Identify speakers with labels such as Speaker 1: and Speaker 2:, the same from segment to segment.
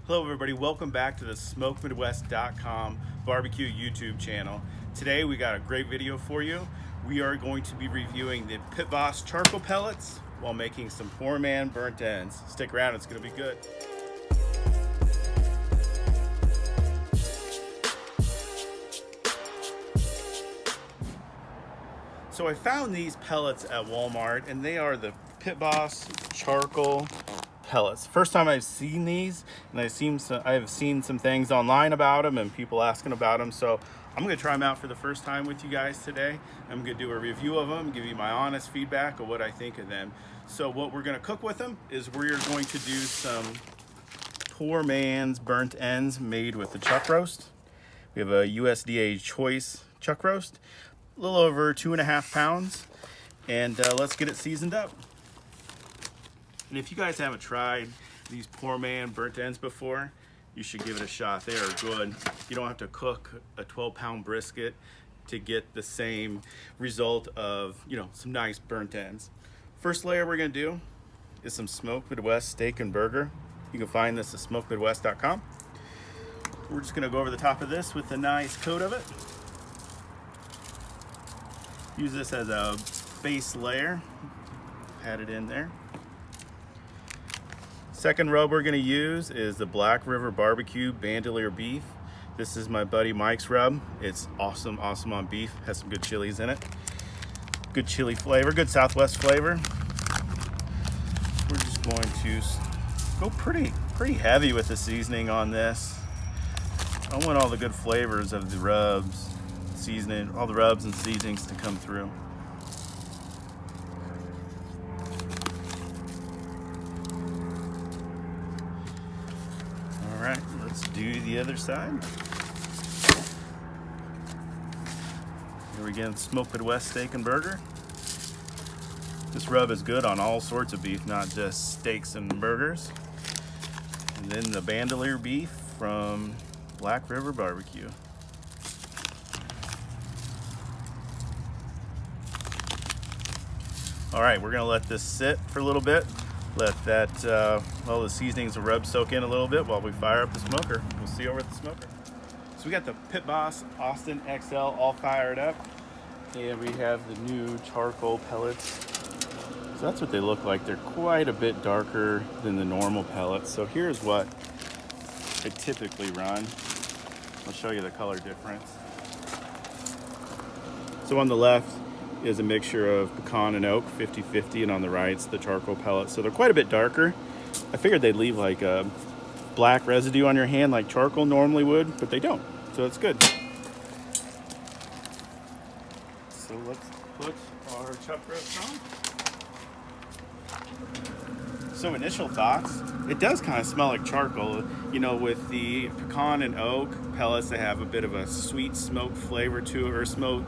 Speaker 1: Hello everybody, welcome back to the SmokeMidwest.com barbecue YouTube channel. Today we got a great video for you. We are going to be reviewing the Pit Boss charcoal pellets while making some poor man burnt ends. Stick around, it's going to be good. So I found these pellets at Walmart and they are the Pit Boss charcoal pellets. First time I've seen these, and I've seen some things online about them and people asking about them, so I'm going to try them out for the first time with you guys today. I'm going to do a review of them, give you my honest feedback of what I think of them. So what we're going to cook with them is we're going to do some poor man's burnt ends made with the chuck roast. We have a USDA choice chuck roast, a little over 2.5 pounds, and let's get it seasoned up. And if you guys haven't tried these poor man burnt ends before, you should give it a shot. They are good. You don't have to cook a 12-pound brisket to get the same result of, some nice burnt ends. First layer we're gonna do is some Smoke Midwest steak and burger. You can find this at smokemidwest.com. We're just gonna go over the top of this with a nice coat of it. Use this as a base layer. Pat it in there. Second rub we're gonna use is the Black River Barbecue Bandolier Beef. This is my buddy Mike's rub. It's awesome on beef. Has some good chilies in it. Good chili flavor, good Southwest flavor. We're just going to go pretty heavy with the seasoning on this. I want all the good flavors of the rubs, seasoning, all the rubs and seasonings to come through. All right, let's do the other side. Here we go, Smoke Midwest steak and burger. This rub is good on all sorts of beef, not just steaks and burgers. And then the bandolier beef from Black River Barbecue. All right, we're gonna let this sit for a little bit. Let that, all the seasonings and rubs soak in a little bit while we fire up the smoker. We'll see you over at the smoker. So we got the Pit Boss Austin XL all fired up, and we have the new charcoal pellets. So that's what they look like. They're quite a bit darker than the normal pellets. So here's what I typically run. I'll show you the color difference. So on the left is a mixture of pecan and oak, 50-50, and on the right it's the charcoal pellets. So they're quite a bit darker. I figured they'd leave like a black residue on your hand like charcoal normally would, but they don't, so it's good. So let's put our chuck roast on. So initial thoughts, it does kind of smell like charcoal. With the pecan and oak pellets, they have a bit of a sweet smoke flavor to it, or smoke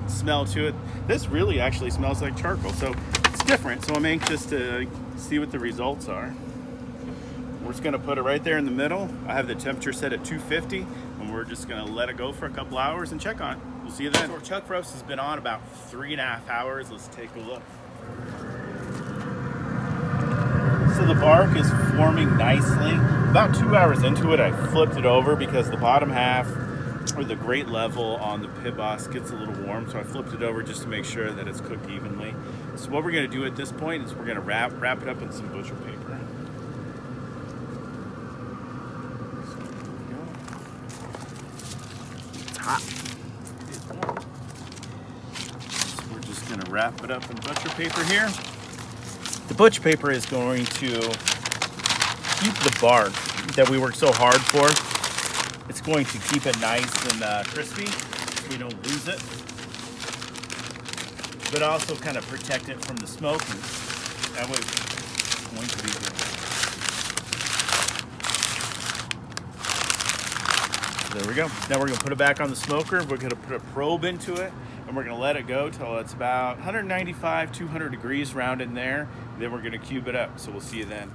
Speaker 1: smell to it. This really actually smells like charcoal, so it's different. So I'm anxious to see what the results are. We're just gonna put it right there in the middle. I have the temperature set at 250, and we're just gonna let it go for a couple hours and check on it. We'll see you then. So our chuck roast has been on about 3.5 hours. Let's take a look. So the bark is forming nicely. About 2 hours into it, I flipped it over because the bottom half, or the grate level on the Pit Boss, gets a little warm, so I flipped it over just to make sure that it's cooked evenly. So what we're gonna do at this point is we're gonna wrap it up in some butcher paper. It's hot. It's warm. So we're just gonna wrap it up in butcher paper here. The butcher paper is going to keep the bark that we worked so hard for. It's going to keep it nice and crispy so we don't lose it, but also kind of protect it from the smoke, and that way it's going to be good. There we go. Now we're going to put it back on the smoker. We're going to put a probe into it, and we're going to let it go till it's about 195, 200 degrees round in there. Then we're going to cube it up, so we'll see you then.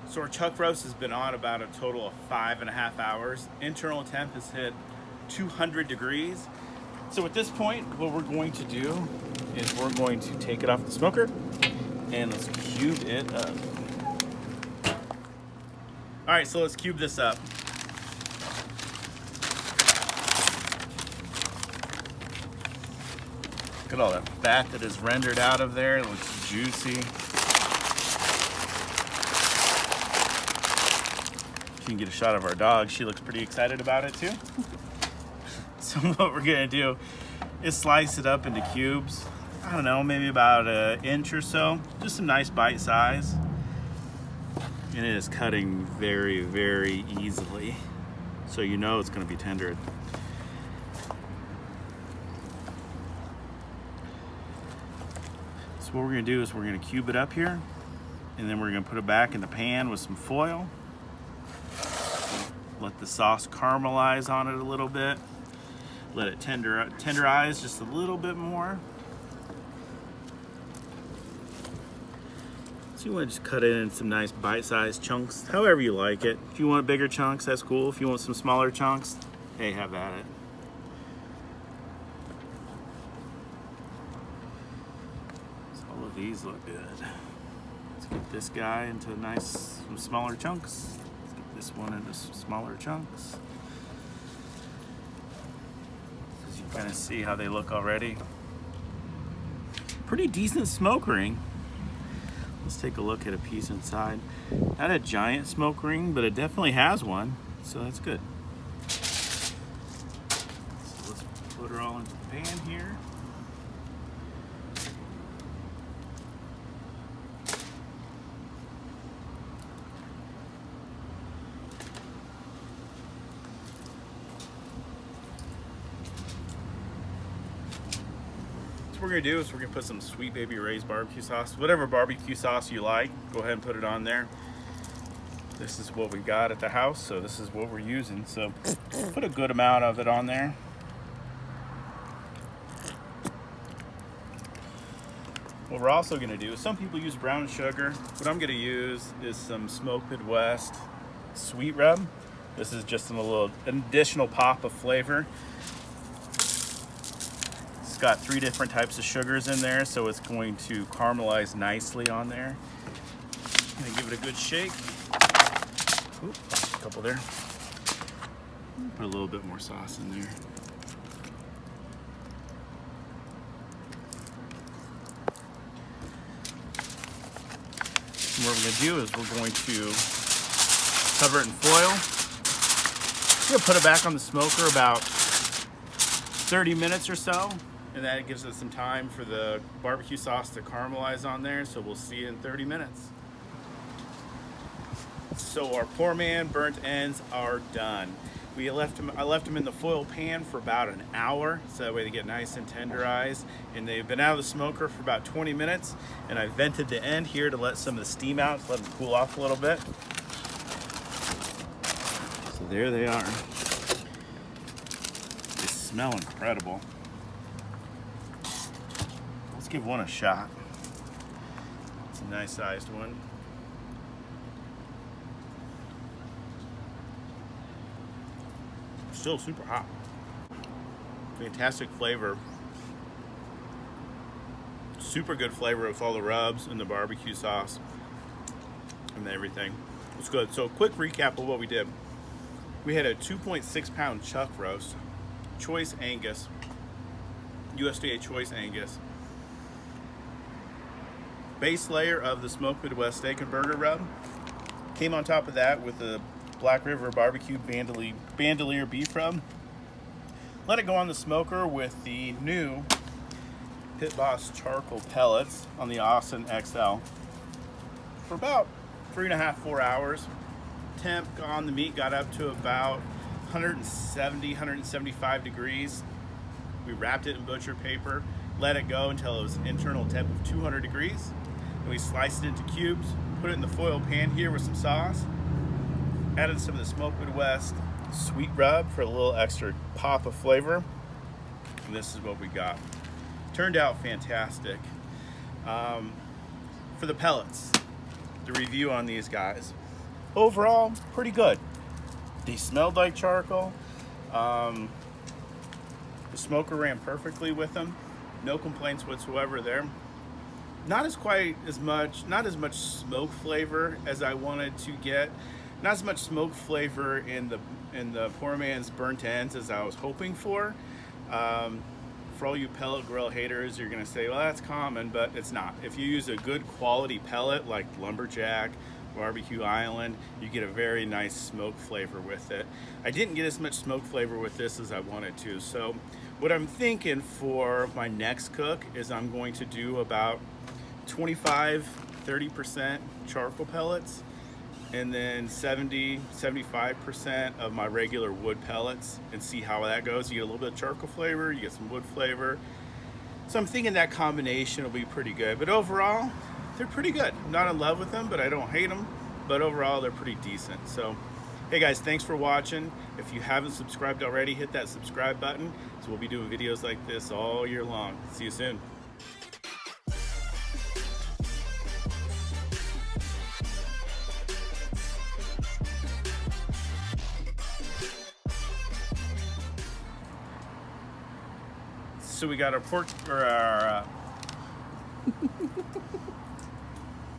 Speaker 1: So our chuck roast has been on about a total of 5.5 hours. Internal temp has hit 200 degrees. So at this point, what we're going to do is we're going to take it off the smoker and let's cube it up. All right, so let's cube this up. Look at all that fat that is rendered out of there. It looks juicy. You can get a shot of our dog. She looks pretty excited about it too. So what we're gonna do is slice it up into cubes. I don't know, maybe about an inch or so. Just some nice bite size. And it is cutting very, very easily. So you know it's gonna be tender. So what we're gonna do is we're gonna cube it up here, and then we're gonna put it back in the pan with some foil. Let the sauce caramelize on it a little bit. Let it tenderize just a little bit more. So you want to just cut it in some nice bite-sized chunks, however you like it. If you want bigger chunks, that's cool. If you want some smaller chunks, hey, have at it. So all of these look good. Let's get this guy into some smaller chunks. This one into smaller chunks. As you kind of see how they look already. Pretty decent smoke ring. Let's take a look at a piece inside. Not a giant smoke ring, but it definitely has one, so that's good. So let's put her all into the pan here. What we're gonna do is we're gonna put some Sweet Baby Ray's barbecue sauce, whatever barbecue sauce you like, go ahead and put it on there. This is what we got at the house, so this is what we're using. So put a good amount of it on there. What we're also gonna do is, some people use brown sugar. What I'm gonna use is some Smoke Midwest sweet rub. This is just an additional pop of flavor. It's got 3 different types of sugars in there, so it's going to caramelize nicely on there. I'm gonna give it a good shake. Oop, lost a couple there. Put a little bit more sauce in there. And what we're gonna do is we're going to cover it in foil. We're gonna put it back on the smoker about 30 minutes or so. And that gives us some time for the barbecue sauce to caramelize on there, so we'll see you in 30 minutes. So our poor man burnt ends are done. I left them in the foil pan for about an hour, so that way they get nice and tenderized. And they've been out of the smoker for about 20 minutes, and I vented the end here to let some of the steam out, to let them cool off a little bit. So there they are. They smell incredible. Let's give one a shot. It's a nice sized one. Still super hot. Fantastic flavor. Super good flavor with all the rubs and the barbecue sauce and everything. It's good. So a quick recap of what we did. We had a 2.6 pound chuck roast, choice Angus, USDA choice Angus. Base layer of the Smoked Midwest Steak and Burger Rub. Came on top of that with the Black River Barbecue Bandolier Beef Rub. Let it go on the smoker with the new Pit Boss Charcoal Pellets on the Austin XL for about 3.5 to 4 hours. Temp on the meat got up to about 170, 175 degrees. We wrapped it in butcher paper, let it go until it was an internal temp of 200 degrees. And we sliced it into cubes, put it in the foil pan here with some sauce, added some of the Smoked Midwest sweet rub for a little extra pop of flavor. And this is what we got. Turned out fantastic. For the pellets, the review on these guys. Overall, pretty good. They smelled like charcoal. The smoker ran perfectly with them. No complaints whatsoever there. Not as much smoke flavor as I wanted to get. Not as much smoke flavor in the poor man's burnt ends as I was hoping for. For all you pellet grill haters, you're gonna say, well, that's common, but it's not. If you use a good quality pellet like Lumberjack, Barbecue Island, you get a very nice smoke flavor with it. I didn't get as much smoke flavor with this as I wanted to. So what I'm thinking for my next cook is I'm going to do about 25-30% charcoal pellets, and then 70-75% of my regular wood pellets, and see how that goes. You get a little bit of charcoal flavor, you get some wood flavor. So I'm thinking that combination will be pretty good. But overall, they're pretty good. I'm not in love with them, but I don't hate them. But overall, they're pretty decent. So, hey guys, thanks for watching. If you haven't subscribed already, hit that subscribe button. So we'll be doing videos like this all year long. See you soon. So we got our pork, or our